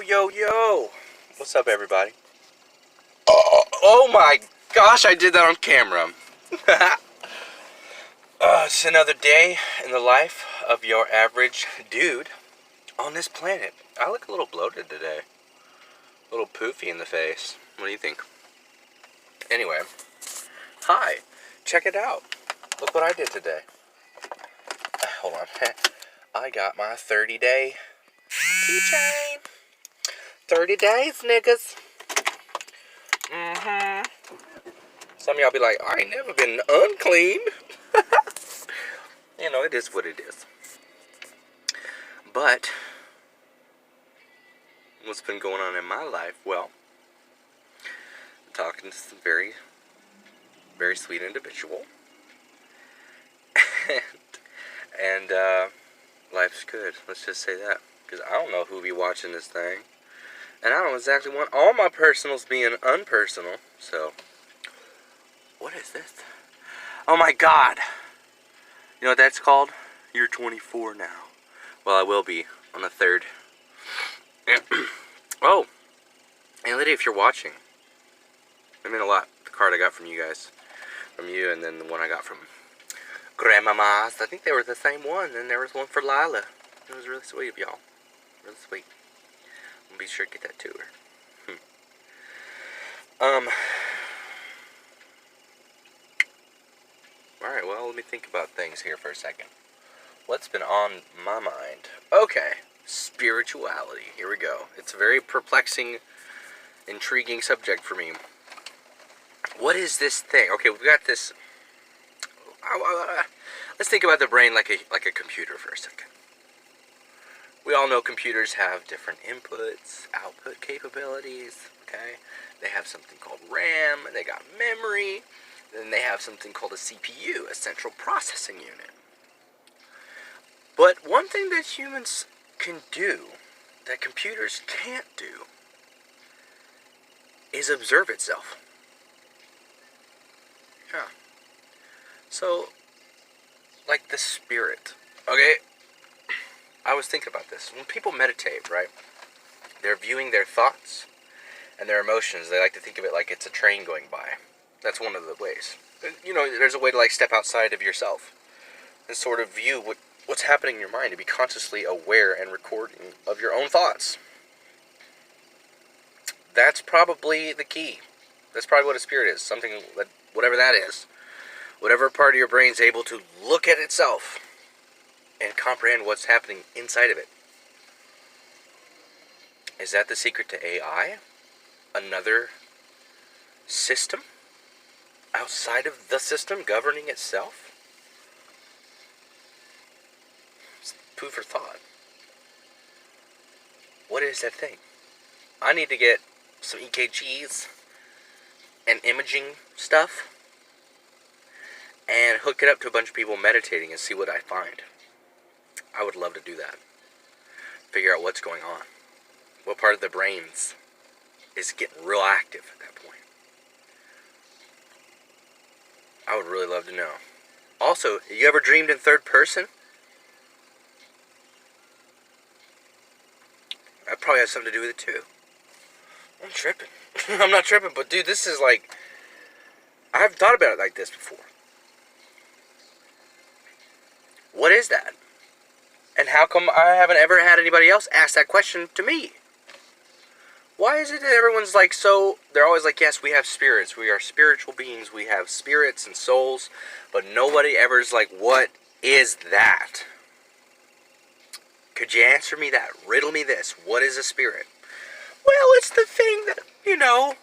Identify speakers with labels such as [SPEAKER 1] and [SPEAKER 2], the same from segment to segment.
[SPEAKER 1] Yo. What's up, everybody? Oh my gosh, I did that on camera. It's another day in the life of your average dude on this planet. I look a little bloated today. A little poofy in the face. What do you think? Anyway, hi. Check it out. Look what I did today. Hold on. I got my 30-day keychain. 30 days, niggas. Some of y'all be like, I ain't never been unclean. You know, it is what it is. But what's been going on in my life? Well, I'm talking to some very, very sweet individual. and life's good. Let's just say that. Because I don't know who be watching this thing. And I don't exactly want all my personals being unpersonal. So, what is this? Oh my god! You know what that's called? You're 24 now. Well, I will be on the 3rd. Oh! Hey, lady, if you're watching, I mean a lot. The card I got from you guys. From you, and then the one I got from Grandmama's. I think they were the same one. And there was one for Lila. It was really sweet of y'all. Really sweet. I'll be sure to get that to her. Alright, well, let me think about things here for a second. What's been on my mind? Okay, spirituality. Here we go. It's a very perplexing, intriguing subject for me. What is this thing? Okay, we've got this. Let's think about the brain like a computer for a second. We all know computers have different inputs, output capabilities, okay? They have something called RAM, they got memory, then they have something called a CPU, a central processing unit. But one thing that humans can do, that computers can't do, is observe itself. Yeah. So, like the spirit, okay? I was thinking about this. When people meditate, right, they're viewing their thoughts and their emotions. They like to think of it like it's a train going by. That's one of the ways. You know, there's a way to like step outside of yourself and sort of view what's happening in your mind, to be consciously aware and recording of your own thoughts. That's probably the key. That's probably what a spirit is. Something that, whatever that is. Whatever part of your brain's able to look at itself and comprehend what's happening inside of it. Is that the secret to AI? Another system outside of the system governing itself? It's food for thought. What is that thing? I need to get some EKGs and imaging stuff and hook it up to a bunch of people meditating and see what I find. I would love to do that. Figure out what's going on. What part of the brains is getting real active at that point. I would really love to know. Also, have you ever dreamed in third person? That probably has something to do with it too. I'm tripping. I'm not tripping, but dude, this is like, I haven't thought about it like this before. What is that? And how come I haven't ever had anybody else ask that question to me? Why is it that everyone's like so, they're always like, yes, we have spirits, we are spiritual beings, we have spirits and souls, but nobody ever is like, what is that? Could you answer me that? Riddle me this. What is a spirit? Well, it's the thing that, you know,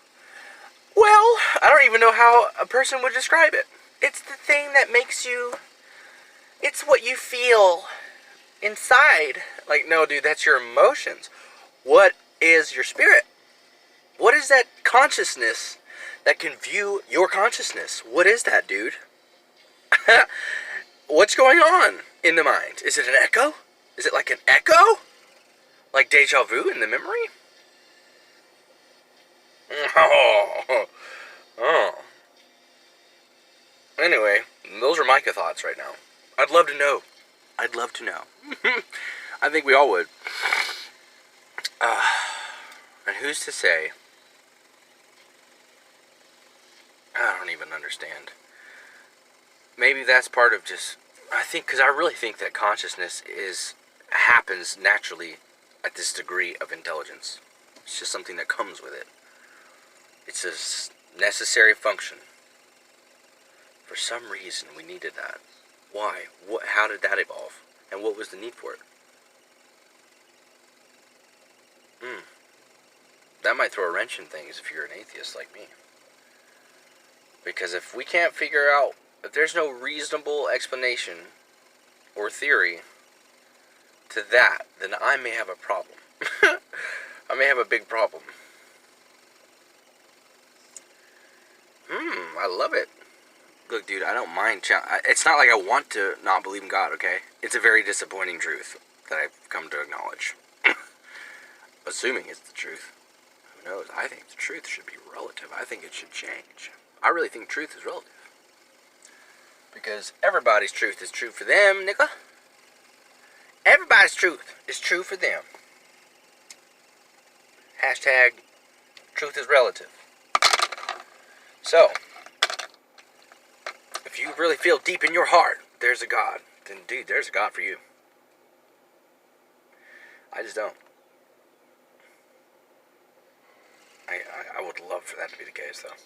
[SPEAKER 1] well, I don't even know how a person would describe it. It's the thing that makes you, it's what you feel inside. Like, no, dude, that's your emotions. What is your spirit? What is that consciousness that can view your consciousness? What is that, dude? What's going on in the mind? Is it an echo? Is it like an echo? Like deja vu in the memory? Oh. Anyway, those are Micah thoughts right now. I'd love to know. I think we all would. And who's to say? I don't even understand. Maybe that's part of just, because I really think that consciousness happens naturally at this degree of intelligence. It's just something that comes with it. It's a necessary function. For some reason, we needed that. Why? How did that evolve? And what was the need for it? That might throw a wrench in things if you're an atheist like me. Because if we can't figure out, if there's no reasonable explanation or theory to that, then I may have a problem. I may have a big problem. I love it. Look, dude, I don't mind. It's not like I want to not believe in God, okay? It's a very disappointing truth that I've come to acknowledge. Assuming it's the truth. Who knows? I think the truth should be relative. I think it should change. I really think truth is relative. Because everybody's truth is true for them, nigga. Everybody's truth is true for them. Hashtag truth is relative. So, if you really feel deep in your heart there's a God, then dude, there's a God for you. I just don't. I would love for that to be the case, though.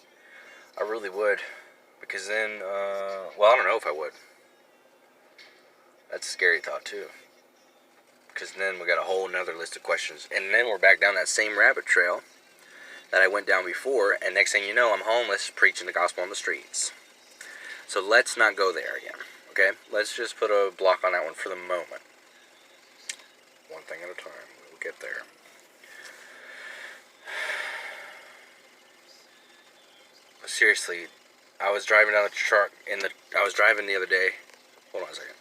[SPEAKER 1] I really would. Because then, well, I don't know if I would. That's a scary thought, too. Because then we got a whole nother list of questions. And then we're back down that same rabbit trail that I went down before. And next thing you know, I'm homeless, preaching the gospel on the streets. So let's not go there again, okay? Let's just put a block on that one for the moment. One thing at a time. We'll get there. But seriously, I was driving down the truck I was driving the other day. Hold on a second.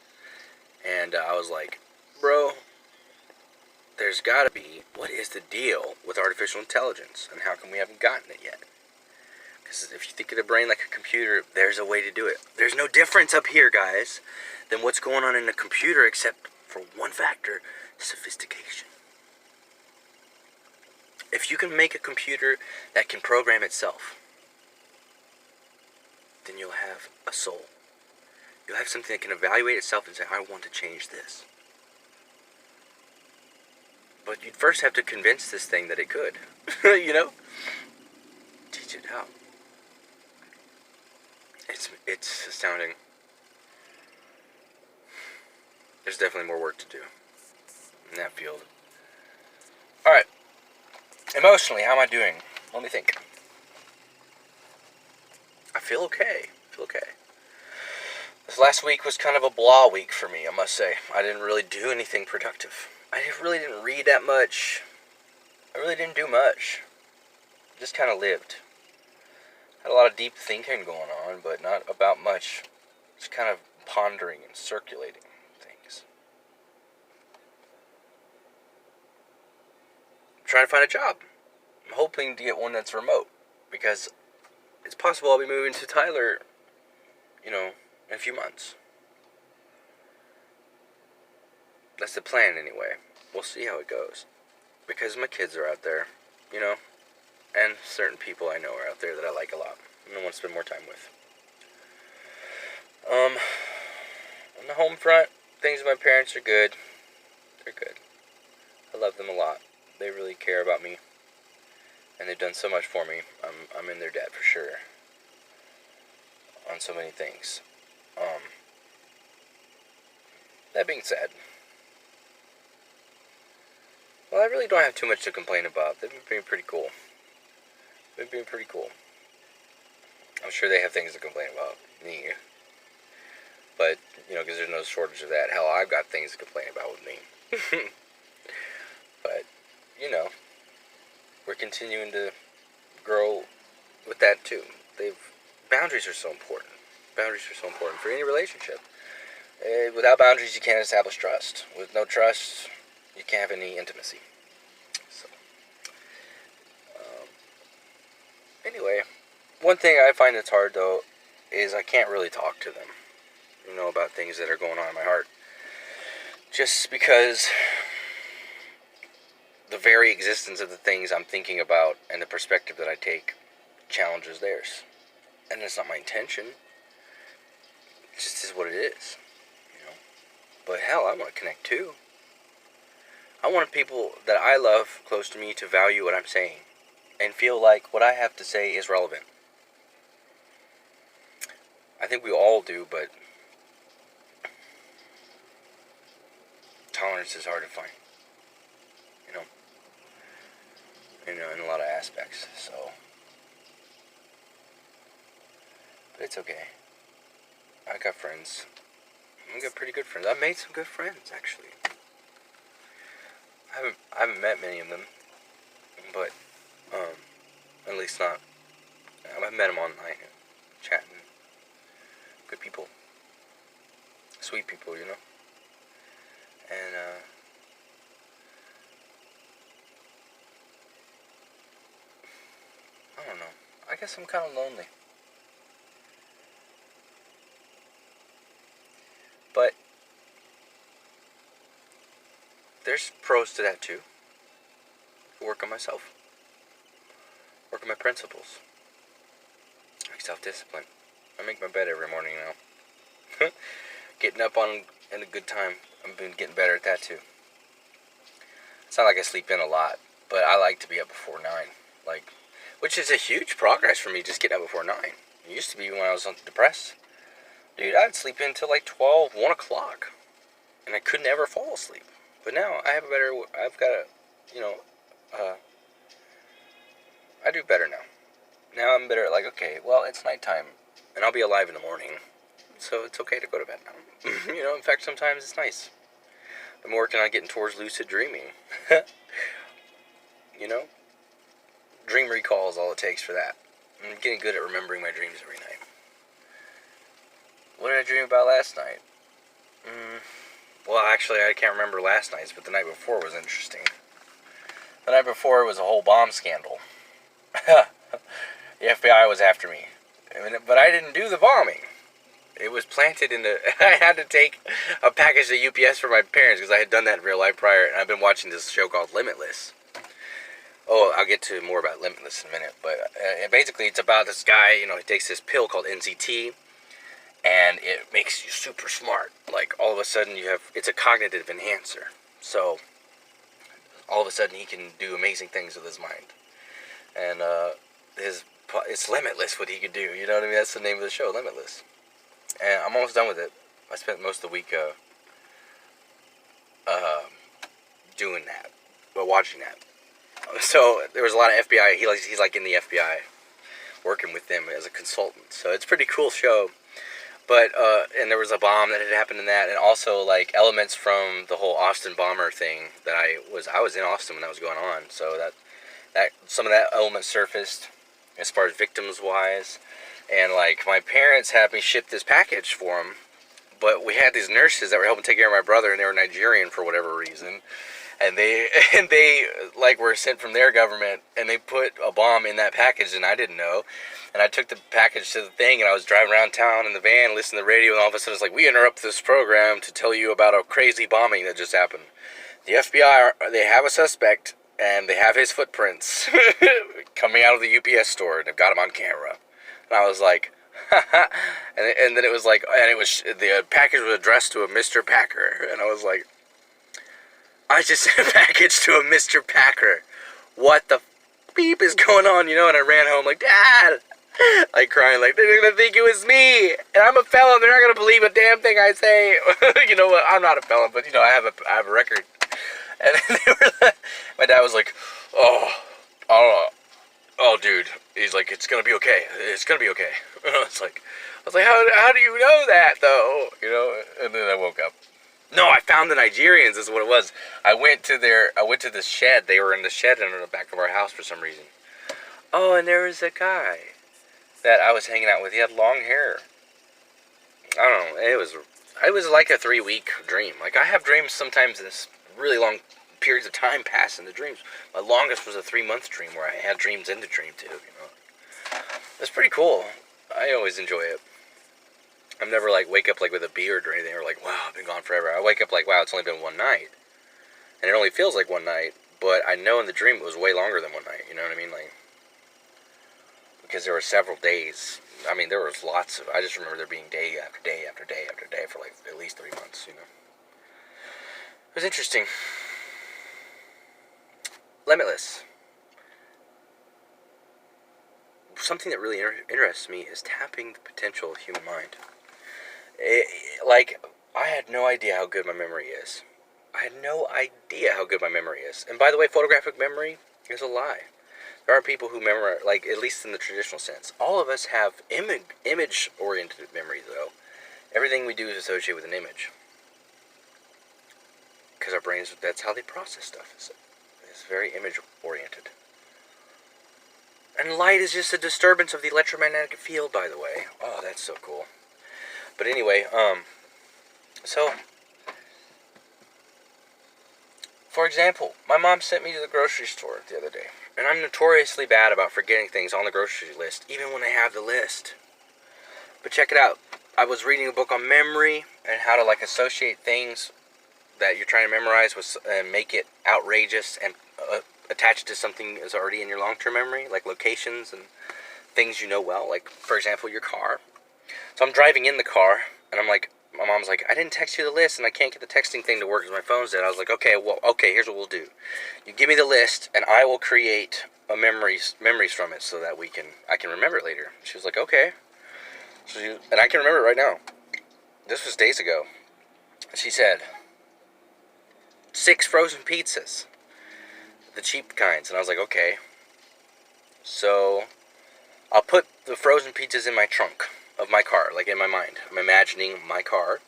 [SPEAKER 1] And I was like, bro, there's gotta be, what is the deal with artificial intelligence? And how come we haven't gotten it yet? Because if you think of the brain like a computer, there's a way to do it. There's no difference up here, guys, than what's going on in a computer except for one factor, sophistication. If you can make a computer that can program itself, then you'll have a soul. You'll have something that can evaluate itself and say, I want to change this. But you'd first have to convince this thing that it could. You know? Teach it how. It's astounding. There's definitely more work to do in that field. Alright. Emotionally, how am I doing? Let me think. I feel okay. This last week was kind of a blah week for me, I must say. I didn't really do anything productive. I really didn't read that much. I really didn't do much. Just kind of lived. Had a lot of deep thinking going on, but not about much. Just kind of pondering and circulating things. I'm trying to find a job. I'm hoping to get one that's remote, because it's possible I'll be moving to Tyler, in a few months. That's the plan anyway. We'll see how it goes. Because my kids are out there, and certain people I know are out there that I like a lot and I want to spend more time with. On the home front, things with my parents are good. They're good. I love them a lot. They really care about me. And they've done so much for me. I'm in their debt for sure. On so many things. That being said, well, I really don't have too much to complain about. They've been being pretty cool. I'm sure they have things to complain about. Me. But, because there's no shortage of that. Hell, I've got things to complain about with me. But, we're continuing to grow with that too. Boundaries are so important. Boundaries are so important for any relationship. Without boundaries, you can't establish trust. With no trust, you can't have any intimacy. So, anyway, one thing I find that's hard, though, is I can't really talk to them, about things that are going on in my heart. Just because the very existence of the things I'm thinking about and the perspective that I take challenges theirs. And that's not my intention. It just is what it is, you know. But hell, I want to connect too. I want people that I love close to me to value what I'm saying and feel like what I have to say is relevant. I think we all do, but tolerance is hard to find, you know, in a lot of aspects. So, but it's okay. I got friends. I got pretty good friends. I've made some good friends, actually. I haven't met many of them, but at least not. I've met them online, chatting. Good people, sweet people, you know. And I don't know. I guess I'm kind of lonely. But there's pros to that too. Work on myself. Work on my principles. Like self-discipline. I make my bed every morning now. Getting up on in a good time. I've been getting better at that too. It's not like I sleep in a lot, but I like to be up before 9. Like, which is a huge progress for me, just getting up before 9. It used to be when I was depressed. Dude, I'd sleep in till like 12, 1 o'clock. And I could never fall asleep. But now I've got a, you know, I do better now. Now I'm better at like, okay, well, it's nighttime. And I'll be alive in the morning. So it's okay to go to bed now. You know, in fact, sometimes it's nice. I'm working on getting towards lucid dreaming. You know? Dream recall is all it takes for that. I'm getting good at remembering my dreams every night. What did I dream about last night? Well, actually, I can't remember last night's, but the night before was interesting. The night before was a whole bomb scandal. The FBI was after me. But I didn't do the bombing. It was planted in the... I had to take a package to UPS for my parents because I had done that in real life prior, and I've been watching this show called Limitless. Oh, I'll get to more about Limitless in a minute, but basically it's about this guy, you know, he takes this pill called NCT, and it makes you super smart. Like, all of a sudden it's a cognitive enhancer. So, all of a sudden he can do amazing things with his mind. And it's limitless what he can do, you know what I mean? That's the name of the show, Limitless. And I'm almost done with it. I spent most of the week doing that, but watching that. So there was a lot of FBI. He's like in the FBI, working with them as a consultant. So it's a pretty cool show. But and there was a bomb that had happened in that, and also like elements from the whole Austin bomber thing that I was in Austin when that was going on. So that some of that element surfaced as far as victims wise. And, like, my parents had me ship this package for them, but we had these nurses that were helping take care of my brother, and they were Nigerian for whatever reason. And they like, were sent from their government, and they put a bomb in that package, and I didn't know. And I took the package to the thing, and I was driving around town in the van, listening to the radio, and all of a sudden it's like, we interrupt this program to tell you about a crazy bombing that just happened. The FBI, they have a suspect, and they have his footprints coming out of the UPS store, and they've got him on camera. And I was like, and then it was like, and it was, the package was addressed to a Mr. Packer. And I was like, I just sent a package to a Mr. Packer. What the beep is going on, you know? And I ran home like, Dad! Like crying, like, they're going to think it was me. And I'm a felon. They're not going to believe a damn thing I say. You know what? I'm not a felon, but, you know, I have a record. And then they were like, my dad was like, oh, dude. He's like, it's gonna be okay. It's gonna be okay. I was like, how do you know that though? You know. And then I woke up. No, I found the Nigerians. Is what it was. I went to this shed. They were in the shed in the back of our house for some reason. Oh, and there was a guy that I was hanging out with. He had long hair. I don't know. It was like a 3-week dream. Like, I have dreams sometimes this really long periods of time pass in the dreams. My longest was a 3-month dream where I had dreams in the dream too, you know. It's pretty cool. I always enjoy it. I'm never like wake up like with a beard or anything or like, wow, I've been gone forever. I wake up like, wow, it's only been one night. And it only feels like one night, But I know in the dream it was way longer than one night. You know what I mean? Like, because there were several days. I mean, there was lots of. I just remember there being day after day after day after day for like at least 3 months. You know, it was interesting. Limitless. Something that really interests me is tapping the potential of the human mind. Like, I had no idea how good my memory is. I had no idea how good my memory is. And by the way, photographic memory is a lie. There are people who memorize, like, at least in the traditional sense. All of us have image-oriented memory, though. Everything we do is associated with an image. Because our brains, that's how they process stuff. It's very image-oriented. And light is just a disturbance of the electromagnetic field, by the way. Oh, that's so cool. But anyway, so, for example, my mom sent me to the grocery store the other day. And I'm notoriously bad about forgetting things on the grocery list, even when I have the list. But check it out. I was reading a book on memory and how to, like, associate things that you're trying to memorize with, and make it outrageous and attach it to something that's already in your long-term memory, like locations and things you know well. Like, for example, your car. So I'm driving in the car, and I'm like, my mom's like, I didn't text you the list, and I can't get the texting thing to work because my phone's dead. I was like, okay, here's what we'll do. You give me the list, and I will create a memories from it so that I can remember it later. She was like, okay. And I can remember it right now. This was days ago. She said, 6 frozen pizzas, the cheap kinds, and I was like, okay. So I'll put the frozen pizzas in my trunk of my car, like in my mind. I'm imagining my car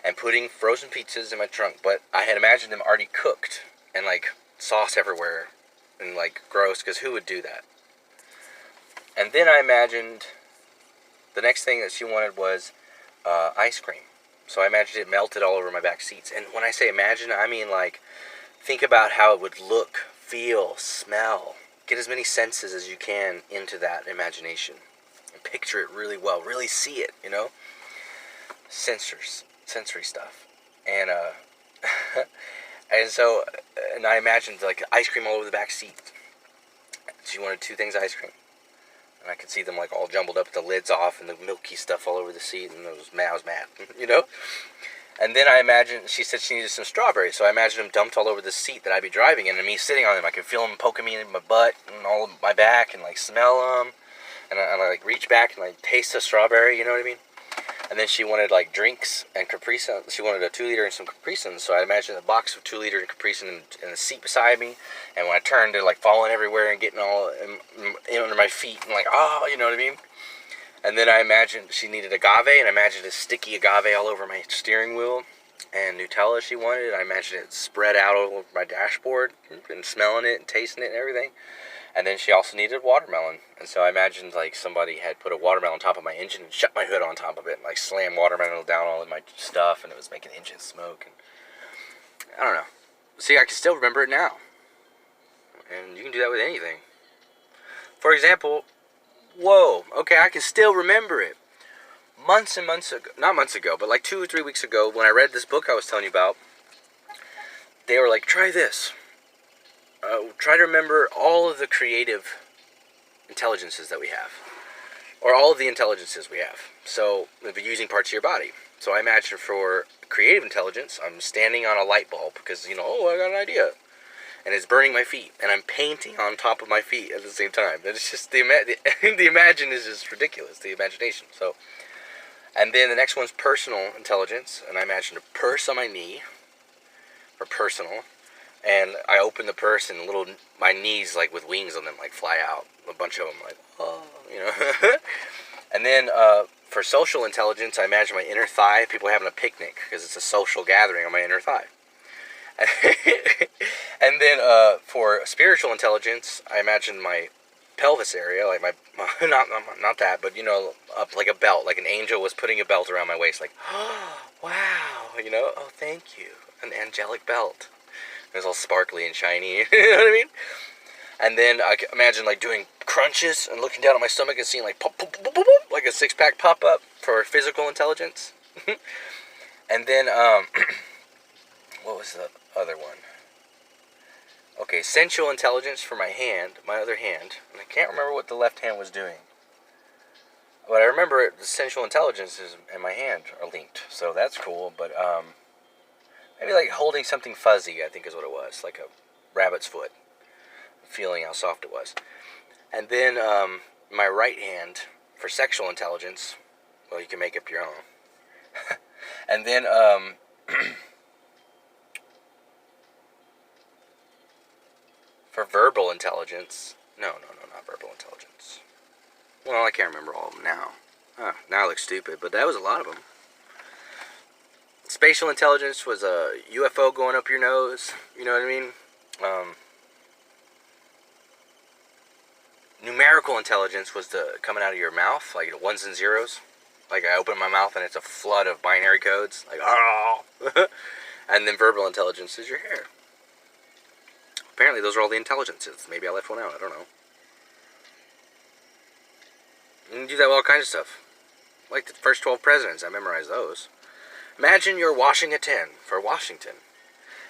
[SPEAKER 1] and putting frozen pizzas in my trunk, but I had imagined them already cooked and like sauce everywhere and like gross, because who would do that? And then I imagined the next thing that she wanted was ice cream. So I imagined it melted all over my back seats. And when I say imagine, I mean like think about how it would look, feel, smell. Get as many senses as you can into that imagination. Picture it really well, really see it, you know, sensory stuff, and and I imagined like ice cream all over the back seat. She wanted 2 things of ice cream, and I could see them like all jumbled up, with the lids off, and the milky stuff all over the seat, and I was mad, you know. And then I imagined, she said she needed some strawberries, so I imagined them dumped all over the seat that I'd be driving in, and me sitting on them. I could feel them poking me in my butt and all of my back, and like smell them. And I like reach back and like taste the strawberry, you know what I mean? And then she wanted like drinks and Capri Sun. She wanted a 2-liter and some Capri Suns. So I imagined a box of 2-liter and Capri Sun in the seat beside me. And when I turned, they're like falling everywhere and getting all in under my feet and like, oh, you know what I mean? And then I imagined she needed agave, and I imagined a sticky agave all over my steering wheel. And Nutella she wanted. I imagined it spread out all over my dashboard and smelling it and tasting it and everything. And then she also needed watermelon. And so I imagined like somebody had put a watermelon on top of my engine and shut my hood on top of it and like slammed watermelon down all in my stuff, and it was making engine smoke. And I don't know. See, I can still remember it now. And you can do that with anything. For example, whoa, okay, I can still remember it. Months and months ago, not months ago, but like 2 or 3 weeks ago, when I read this book I was telling you about, they were like, try this. Try to remember all of the creative intelligences that we have, or all of the intelligences we have. So, we'll be using parts of your body. So I imagine for creative intelligence, I'm standing on a light bulb because, you know, I got an idea. And it's burning my feet, and I'm painting on top of my feet at the same time. And it's just, the imagine is just ridiculous, the imagination. So, and then the next one's personal intelligence, and I imagine a purse on my knee, for personal. And I open the purse, and my knees, like with wings on them, like fly out. A bunch of them, like, oh, you know. And then for social intelligence, I imagine my inner thigh. People having a picnic because it's a social gathering on my inner thigh. And then for spiritual intelligence, I imagine my pelvis area, like my not that, but you know, up like a belt, like an angel was putting a belt around my waist, like, oh, wow, you know, oh, thank you, an angelic belt. It was all sparkly and shiny, you know what I mean? And then I can imagine like doing crunches and looking down at my stomach and seeing like pop, pop, pop, pop, pop, like a 6-pack pop up for physical intelligence. And then what was the other one? Okay, sensual intelligence for my hand, my other hand, and I can't remember what the left hand was doing. But I remember the sensual intelligence and my hand are linked, so that's cool. But maybe like holding something fuzzy, I think is what it was, like a rabbit's foot, feeling how soft it was. And then my right hand for sexual intelligence, well, you can make up your own. And then for verbal intelligence, no, not verbal intelligence. Well, I can't remember all of them now. Now I look stupid, but that was a lot of them. Spatial intelligence was a UFO going up your nose. You know what I mean? Numerical intelligence was the coming out of your mouth, like ones and zeros. Like I open my mouth and it's a flood of binary codes. Like, oh. And then verbal intelligence is your hair. Apparently those are all the intelligences. Maybe I left one out. I don't know. You can do that with all kinds of stuff. Like the first 12 presidents. I memorized those. Imagine you're washing a tin for Washington.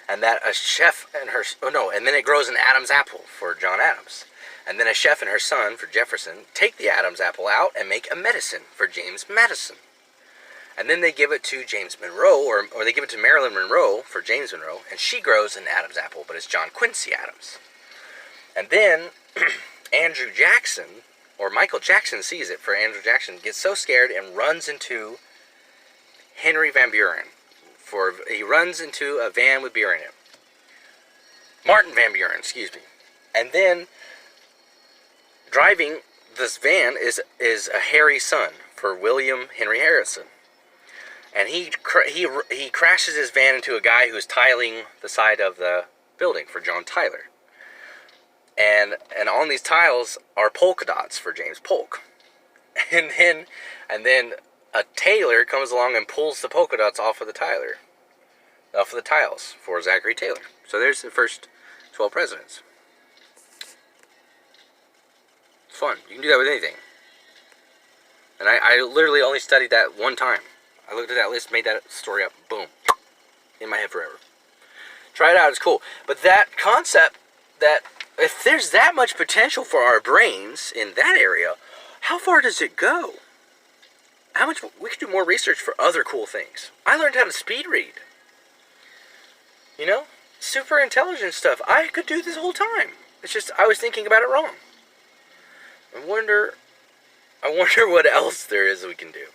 [SPEAKER 1] And that a chef and her... Oh, no. And then it grows an Adam's apple for John Adams. And then a chef and her son for Jefferson take the Adam's apple out and make a medicine for James Madison. And then they give it to James Monroe, or they give it to Marilyn Monroe for James Monroe, and she grows an Adam's apple, but it's John Quincy Adams. And then Andrew Jackson, or Michael Jackson sees it for Andrew Jackson, gets so scared and runs into Henry Van Buren. He runs into a van with beer in it. Martin Van Buren, excuse me. And then driving this van is a Harry's son for William Henry Harrison. And he crashes his van into a guy who's tiling the side of the building for John Tyler. And on these tiles are polka dots for James Polk. And then a tailor comes along and pulls the polka dots off of the tiles for Zachary Taylor. So there's the first 12 presidents. It's fun. You can do that with anything. And I literally only studied that one time. I looked at that list, made that story up, boom, in my head forever. Try it out, it's cool. But that concept, that if there's that much potential for our brains in that area, how far does it go? How much, we could do more research for other cool things. I learned how to speed read. You know, super intelligent stuff. I could do this whole time. It's just, I was thinking about it wrong. I wonder what else there is we can do.